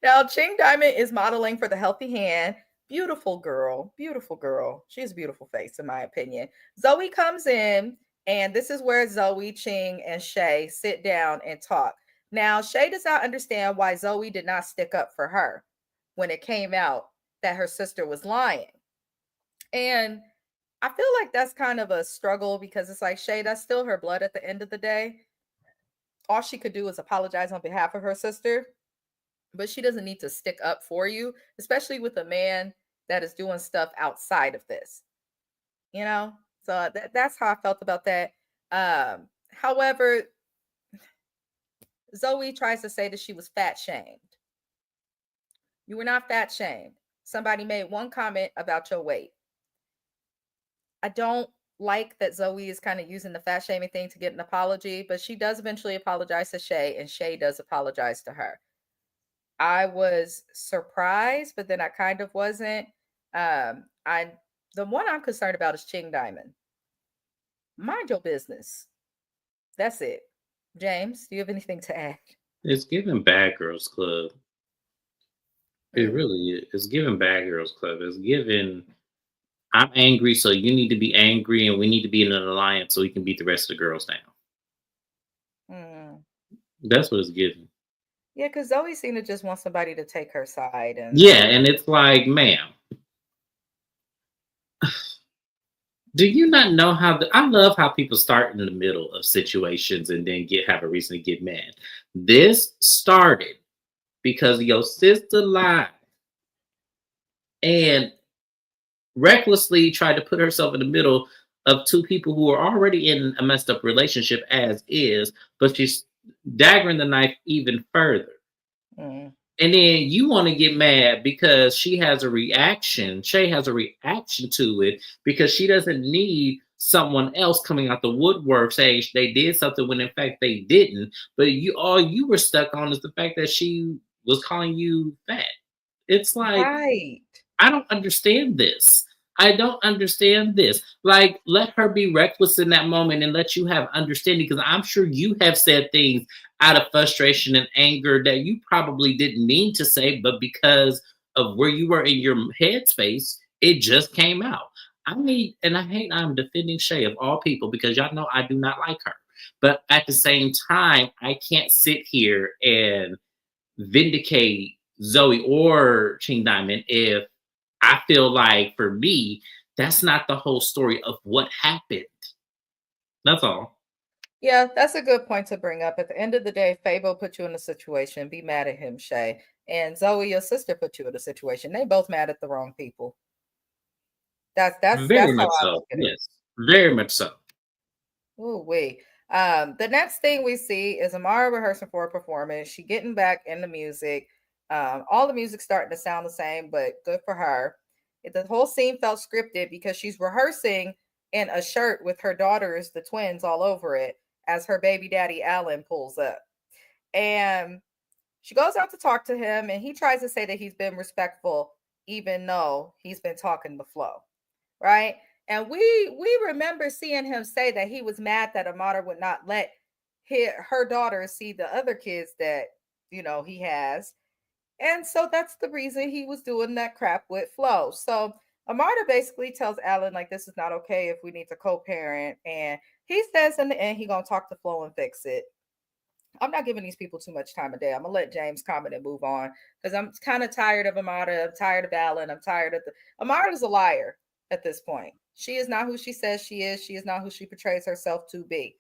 Now, Ching Diamond is modeling for the Healthy Hand. Beautiful girl. Beautiful girl. She has a beautiful face, in my opinion. Zoe comes in, and this is where Zoe, Ching, and Shay sit down and talk. Now, Shay does not understand why Zoe did not stick up for her when it came out that her sister was lying. And I feel like that's kind of a struggle because it's like, Shay, that's still her blood at the end of the day. All she could do is apologize on behalf of her sister, but she doesn't need to stick up for you, especially with a man that is doing stuff outside of this, you know? So that's how I felt about that. However, Zoe tries to say that she was fat shamed. You were not fat shamed. Somebody made one comment about your weight. I don't like that Zoe is kind of using the fat shaming thing to get an apology, but she does eventually apologize to Shay, and Shay does apologize to her. I was surprised, but then I kind of wasn't. The one I'm concerned about is Ching Diamond. Mind your business. That's it. James, do you have anything to add? It's giving Bad Girls Club. It Mm. really is. It's giving Bad Girls Club. It's giving. I'm angry, so you need to be angry, and we need to be in an alliance so we can beat the rest of the girls down. Mm. That's what it's giving. Yeah, because Zoe seemed to just want somebody to take her side, and Yeah, and it's like, ma'am, do you not know how? I love how people start in the middle of situations and then have a reason to get mad. This started because your sister lied and recklessly tried to put herself in the middle of two people who are already in a messed up relationship as is, but she's daggering the knife even further. Mm. And then you want to get mad because she has a reaction. Shay has a reaction to it because she doesn't need someone else coming out the woodwork saying they did something when in fact they didn't. But all you were stuck on is the fact that she was calling you fat. It's like, Right. I don't understand this. I don't understand this. Like, let her be reckless in that moment and let you have understanding, because I'm sure you have said things out of frustration and anger that you probably didn't mean to say, but because of where you were in your headspace, it just came out. I'm defending Shay of all people because y'all know I do not like her. But at the same time, I can't sit here and vindicate Zoe or King Diamond if I feel like, for me, that's not the whole story of what happened. That's all. Yeah, that's a good point to bring up. At the end of the day, Fabo put you in a situation. Be mad at him, Shay. And Zoe, your sister, put you in a situation. They both mad at the wrong people. That's Very how much I so. look at it. Yes. Very much so. Ooh, wait. The next thing we see is Amara rehearsing for a performance. She getting back in the music. All the music starting to sound the same, but good for her. The whole scene felt scripted because she's rehearsing in a shirt with her daughters, the twins, all over it, as her baby daddy Alan pulls up. And she goes out to talk to him, and he tries to say that he's been respectful, even though he's been talking the flow, right? And we remember seeing him say that he was mad that Amara would not let her daughter see the other kids that he has, and so that's the reason he was doing that crap with Flo. So Amara basically tells Alan like this is not okay if we need to co-parent, and he says in the end he gonna talk to Flo and fix it. I'm not giving these people too much time of day. I'm gonna let James comment and move on because I'm kind of tired of Amara. I'm tired of Alan. I'm tired of Amara's a liar at this point. She is not who she says she is. She is not who she portrays herself to be.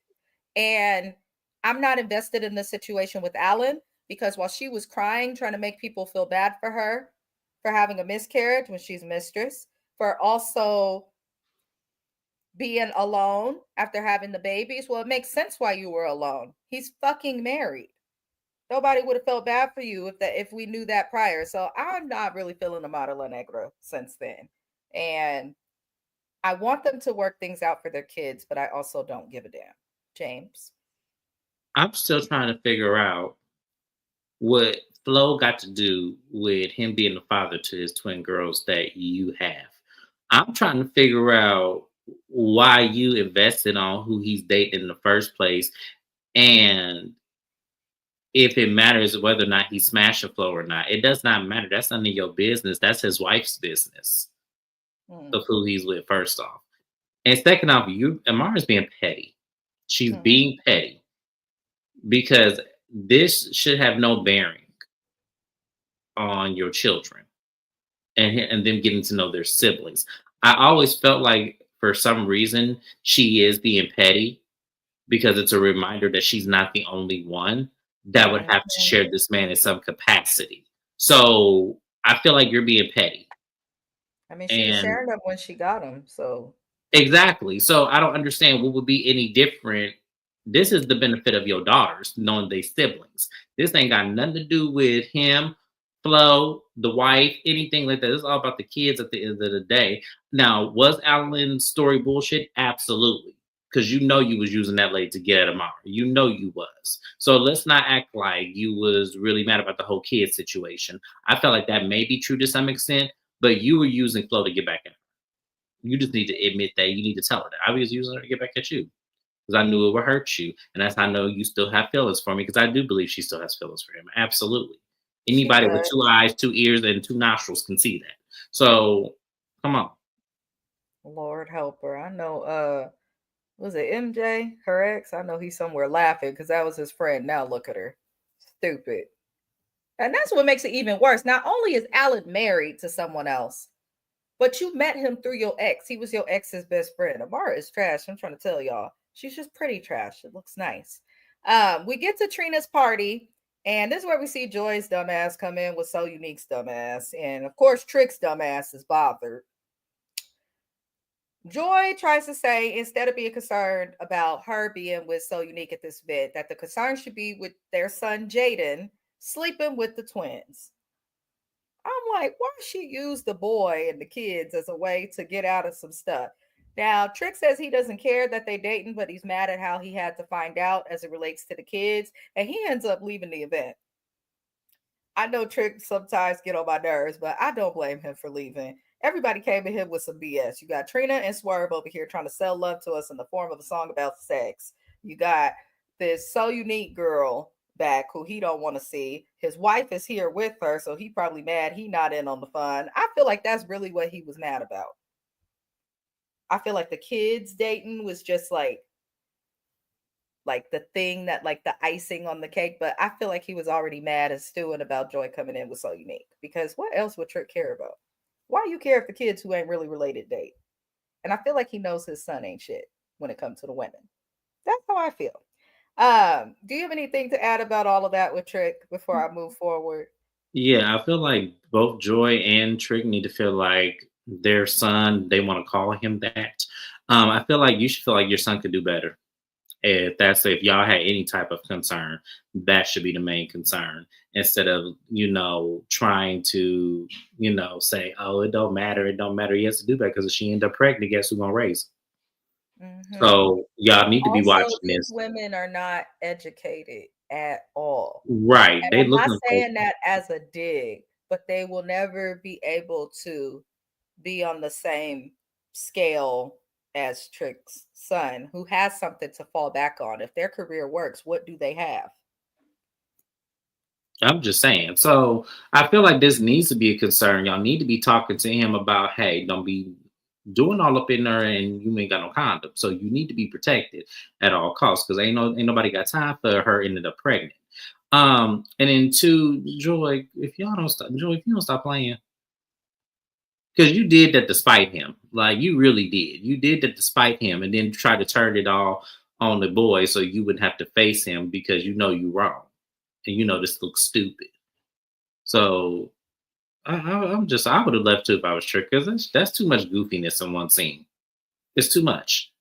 And I'm not invested in this situation with Alan because while she was crying, trying to make people feel bad for her for having a miscarriage when she's mistress, for also being alone after having the babies. Well, it makes sense why you were alone. He's fucking married. Nobody would have felt bad for you if we knew that prior. So I'm not really feeling the Mata La Negra since then. And I want them to work things out for their kids, but I also don't give a damn. James. I'm still trying to figure out what Flo got to do with him being the father to his twin girls that you have. I'm trying to figure out why you invested on who he's dating in the first place, and if it matters whether or not he smashed a Flo or not. It does not matter. That's none of your business. That's his wife's business of who he's with, first off. And second off, Amara's being petty. She's being petty because this should have no bearing on your children and them getting to know their siblings. I always felt like for some reason she is being petty because it's a reminder that she's not the only one that would have to share this man in some capacity. So I feel like you're being petty. I mean, she was sharing them when she got them. So exactly. So I don't understand what would be any different. This is the benefit of your daughters, knowing they siblings. This ain't got nothing to do with him, Flo, the wife, anything like that. It's all about the kids at the end of the day. Now, was Alan's story bullshit? Absolutely. Because you know you was using that lady to get at Amara. You know you was. So let's not act like you was really mad about the whole kid situation. I felt like that may be true to some extent, but you were using Flo to get back at her. You just need to admit that. You need to tell her that. I was using her to get back at you because I knew it would hurt you. And that's how I know you still have feelings for me because I do believe she still has feelings for him. Absolutely. Anybody with 2 eyes, 2 ears, and 2 nostrils can see that. So come on. Lord help her. I know was it MJ, her ex? I know he's somewhere laughing because that was his friend. Now look at her. Stupid. And that's what makes it even worse. Not only is Alan married to someone else, but you met him through your ex. He was your ex's best friend. Amara is trash. I'm trying to tell y'all. She's just pretty trash. It looks nice. We get to Trina's party, and this is where we see Joy's dumbass come in with So Unique's dumbass. And of course, Trick's dumbass is bothered. Joy tries to say, instead of being concerned about her being with So Unique at this event, that the concern should be with their son Jaden sleeping with the twins. I'm like, why she use the boy and the kids as a way to get out of some stuff? Now, Trick says he doesn't care that they dating, but he's mad at how he had to find out as it relates to the kids, and he ends up leaving the event. I know Trick sometimes get on my nerves, but I don't blame him for leaving. Everybody came in here with some BS. You got Trina and Swerve over here trying to sell love to us in the form of a song about sex. You got this so unique girl back who he don't want to see. His wife is here with her, so he probably mad he not in on the fun. I feel like that's really what he was mad about. I feel like the kids dating was just like the thing that like the icing on the cake, but I feel like he was already mad and stewing about Joy coming in was so unique. Because what else would Trick care about? Why you care if the kids who ain't really related date? And I feel like he knows his son ain't shit when it comes to the women. That's how I feel. Do you have anything to add about all of that with Trick before I move forward? Yeah, I feel like both Joy and Trick need to feel like their son, they want to call him that. I feel like you should feel like your son could do better. If y'all had any type of concern, that should be the main concern instead of, trying to, say, oh, it don't matter. It don't matter. He has to do that because if she end up pregnant, guess who's going to raise her? Mm-hmm. So y'all need to be Also, watching these this. women are not educated at all. Right. And They I'm not looking for, saying that as a dig, but they will never be able to be on the same scale as Trick's son, who has something to fall back on. If their career works, what do they have? I'm just saying. So I feel like this needs to be a concern. Y'all need to be talking to him about, hey, don't be doing all up in there and you ain't got no condom. So you need to be protected at all costs because ain't nobody got time for her ended up pregnant. And then two, Joy, if you don't stop playing, because you did that despite him. Like you really did. You did that despite him and then try to turn it all on the boy so you wouldn't have to face him because you know you wrong. And you know this looks stupid. So I would have left too if I was Trick because that's too much goofiness in one scene. It's too much.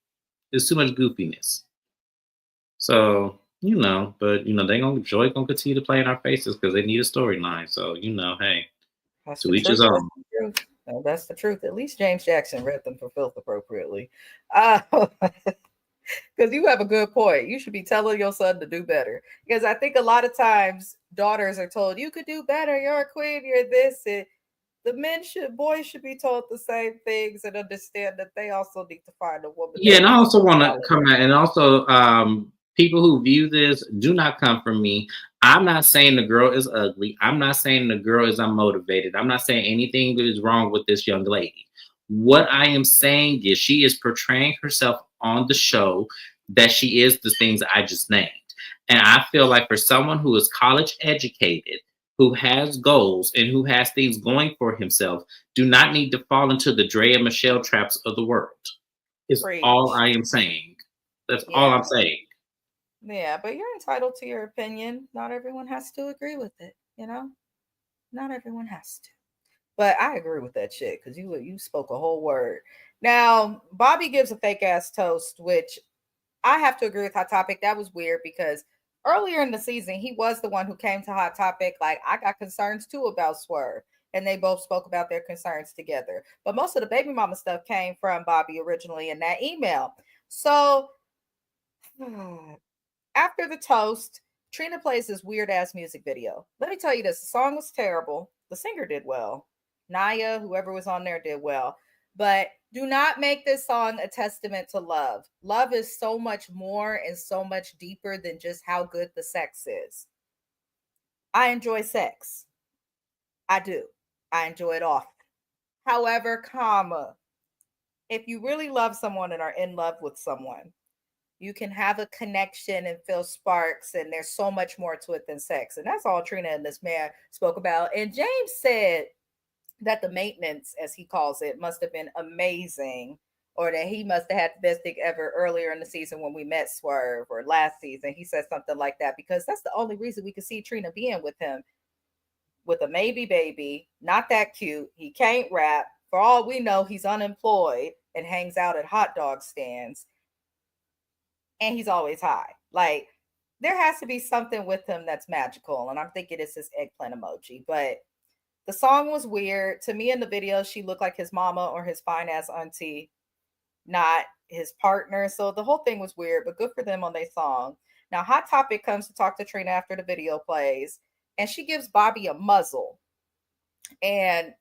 It's too much goofiness. So but Joy gonna continue to play in our faces because they need a storyline. So hey, That's the to each his truth. That's own. the truth. No, that's the truth. At least James Jackson read them for filth appropriately. Because you have a good point. You should be telling your son to do better. Because I think a lot of times daughters are told, you could do better. You're a queen. You're this. And boys should be told the same things and understand that they also need to find a woman Yeah, that and I can also want to validate. come out and also people who view this do not come from me. I'm not saying the girl is ugly. I'm not saying the girl is unmotivated. I'm not saying anything is wrong with this young lady. What I am saying is she is portraying herself on the show that she is the things I just named. And I feel like for someone who is college educated, who has goals and who has things going for himself, do not need to fall into the Drea Michelle traps of the world. Is all Preach. I am saying. That's all Yeah. I'm saying. Yeah, but you're entitled to your opinion. Not everyone has to agree with it, you know? Not everyone has to. But I agree with that shit because you spoke a whole word. Now, Bobby gives a fake ass toast, which I have to agree with Hot Topic. That was weird because earlier in the season, he was the one who came to Hot Topic. Like, I got concerns too about Swerve. And they both spoke about their concerns together. But most of the baby mama stuff came from Bobby originally in that email. So after the toast, Trina plays this weird ass music video. Let me tell you this, the song was terrible. The singer did well. Naya, whoever was on there, did well. But do not make this song a testament to love. Love is so much more and so much deeper than just how good the sex is. I enjoy sex. I do. I enjoy it often. However, comma, if you really love someone and are in love with someone, you can have a connection and feel sparks, and there's so much more to it than sex. And that's all Trina and this man spoke about. And James said that the maintenance, as he calls it, must have been amazing, or that he must have had the best dick ever earlier in the season when we met Swerve, or last season. He said something like that because that's the only reason we could see Trina being with him, with a maybe baby, not that cute. He can't rap. For all we know, he's unemployed and hangs out at hot dog stands, and he's always high. Like, there has to be something with him that's magical. And I'm thinking it's his eggplant emoji. But the song was weird. To me in the video, she looked like his mama or his fine ass auntie. not his partner. So the whole thing was weird, but good for them on their song. Now, Hot Topic comes to talk to Trina after the video plays, and she gives Bobby a muzzle. And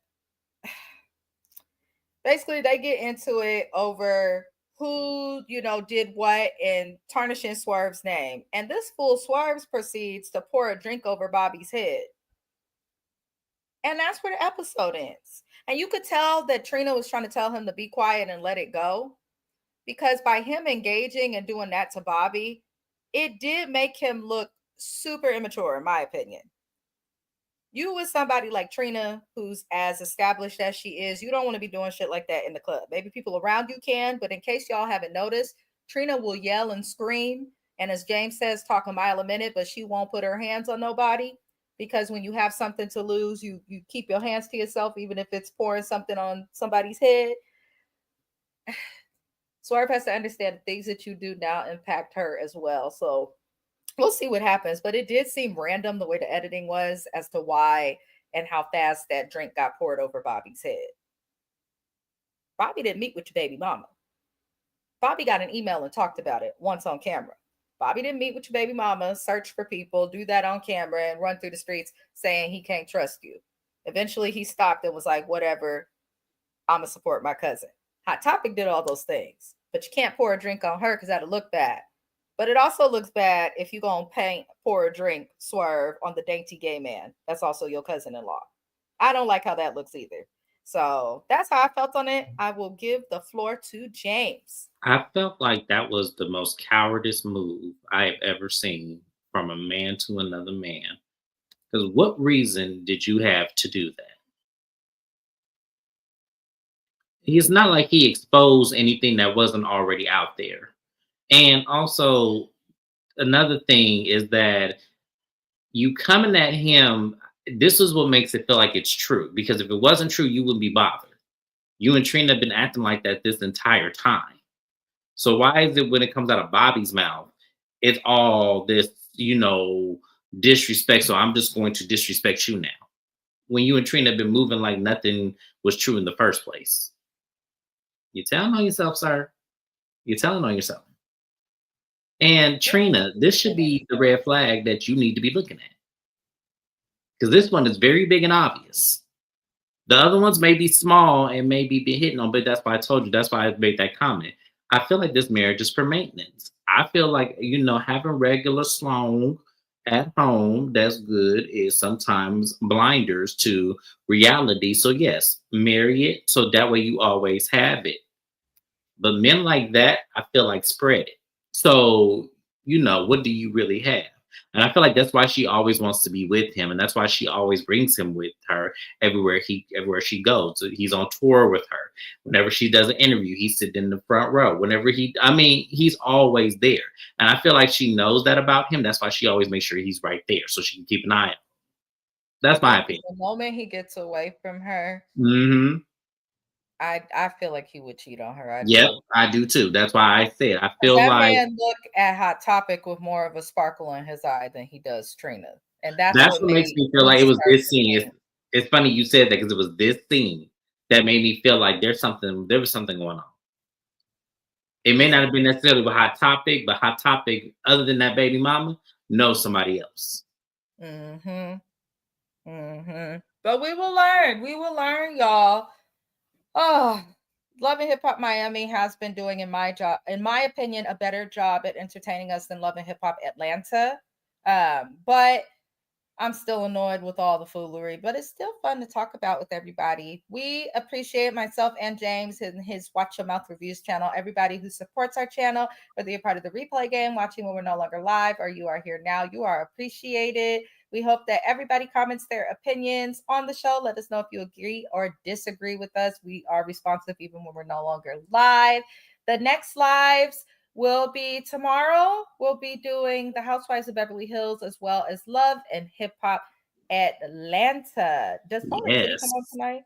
basically, they get into it over who, did what and tarnishing Swerve's name. And this fool Swerves proceeds to pour a drink over Bobby's head. And that's where the episode ends. And you could tell that Trina was trying to tell him to be quiet and let it go. Because by him engaging and doing that to Bobby, it did make him look super immature, in my opinion. You with somebody like Trina, who's as established as she is, you don't want to be doing shit like that in the club. Maybe people around you can, but in case y'all haven't noticed, Trina will yell and scream. And as James says, talk a mile a minute, but she won't put her hands on nobody. Because when you have something to lose, you keep your hands to yourself, even if it's pouring something on somebody's head. Swerve has to understand the things that you do now impact her as well. So we'll see what happens. But it did seem random the way the editing was as to why and how fast that drink got poured over Bobby's head. Bobby didn't meet with your baby mama. Bobby got an email and talked about it once on camera. Bobby didn't meet with your baby mama, search for people, do that on camera, and run through the streets saying he can't trust you. Eventually, he stopped and was like, whatever, I'm going to support my cousin. Hot Topic did all those things, but you can't pour a drink on her because that'll look bad. But it also looks bad if you're going to pour a drink, Swerve, on the dainty gay man. That's also your cousin-in-law. I don't like how that looks either. So that's how I felt on it. I will give the floor to James. I felt like that was the most cowardice move I have ever seen from a man to another man. Because what reason did you have to do that? It's not like he exposed anything that wasn't already out there. And also, another thing is that you coming at him, this is what makes it feel like it's true. Because if it wasn't true, you wouldn't be bothered. You and Trina have been acting like that this entire time. So why is it when it comes out of Bobby's mouth, it's all this, disrespect. So I'm just going to disrespect you now. When you and Trina have been moving like nothing was true in the first place. You're telling on yourself, sir. You're telling on yourself. And Trina, this should be the red flag that you need to be looking at. Because this one is very big and obvious. The other ones may be small and maybe be hitting on, but that's why I told you, that's why I made that comment. I feel like this marriage is for maintenance. I feel like, having regular slong at home, that's good, is sometimes blinders to reality. So yes, marry it so that way you always have it. But men like that, I feel like spread it. So, what do you really have? And I feel like that's why she always wants to be with him. And that's why she always brings him with her everywhere she goes. So he's on tour with her. Whenever she does an interview, he's sitting in the front row. He's always there. And I feel like she knows that about him. That's why she always makes sure he's right there so she can keep an eye on him. That's my opinion. The moment he gets away from her, mm-hmm. I feel like he would cheat on her. Yep, I do too. That's why I said I feel that like man look at Hot Topic with more of a sparkle in his eye than he does Trina, and that's what makes me feel like it was this scene. It's funny you said that because it was this scene that made me feel like there was something going on. It may not have been necessarily with Hot Topic, but Hot Topic, other than that baby mama, knows somebody else. But we will learn, y'all. Oh, Love and Hip Hop Miami has been doing, in my opinion, a better job at entertaining us than Love and Hip Hop Atlanta. But I'm still annoyed with all the foolery, but it's still fun to talk about with everybody. We appreciate myself and James and his Watch Your Mouth Reviews channel, everybody who supports our channel, whether you're part of the replay game, watching when we're no longer live, or you are here now, you are appreciated. We hope that everybody comments their opinions on the show. Let us know if you agree or disagree with us. We are responsive even when we're no longer live. The next lives will be tomorrow. We'll be doing the Housewives of Beverly Hills as well as Love and Hip Hop Atlanta. Does Salt Lake City come on tonight?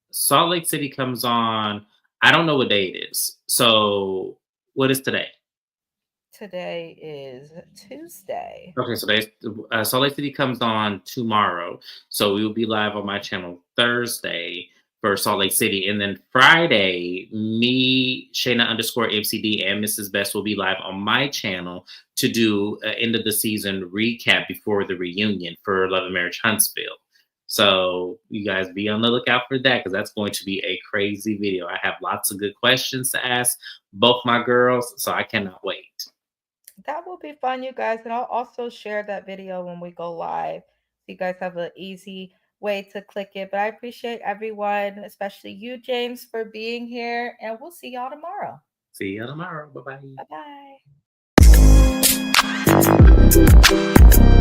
Salt Lake City comes on. I don't know what day it is. So what is today? Today is Tuesday. Okay, so Salt Lake City comes on tomorrow. So we will be live on my channel Thursday for Salt Lake City. And then Friday, me, Shayna_MCD, and Mrs. Best will be live on my channel to do an end of the season recap before the reunion for Love and Marriage Huntsville. So you guys be on the lookout for that, because that's going to be a crazy video. I have lots of good questions to ask both my girls, so I cannot wait. That will be fun, you guys. And I'll also share that video when we go live. So you guys have an easy way to click it. But I appreciate everyone, especially you, James, for being here. And we'll see y'all tomorrow. See you tomorrow. Bye-bye. Bye-bye.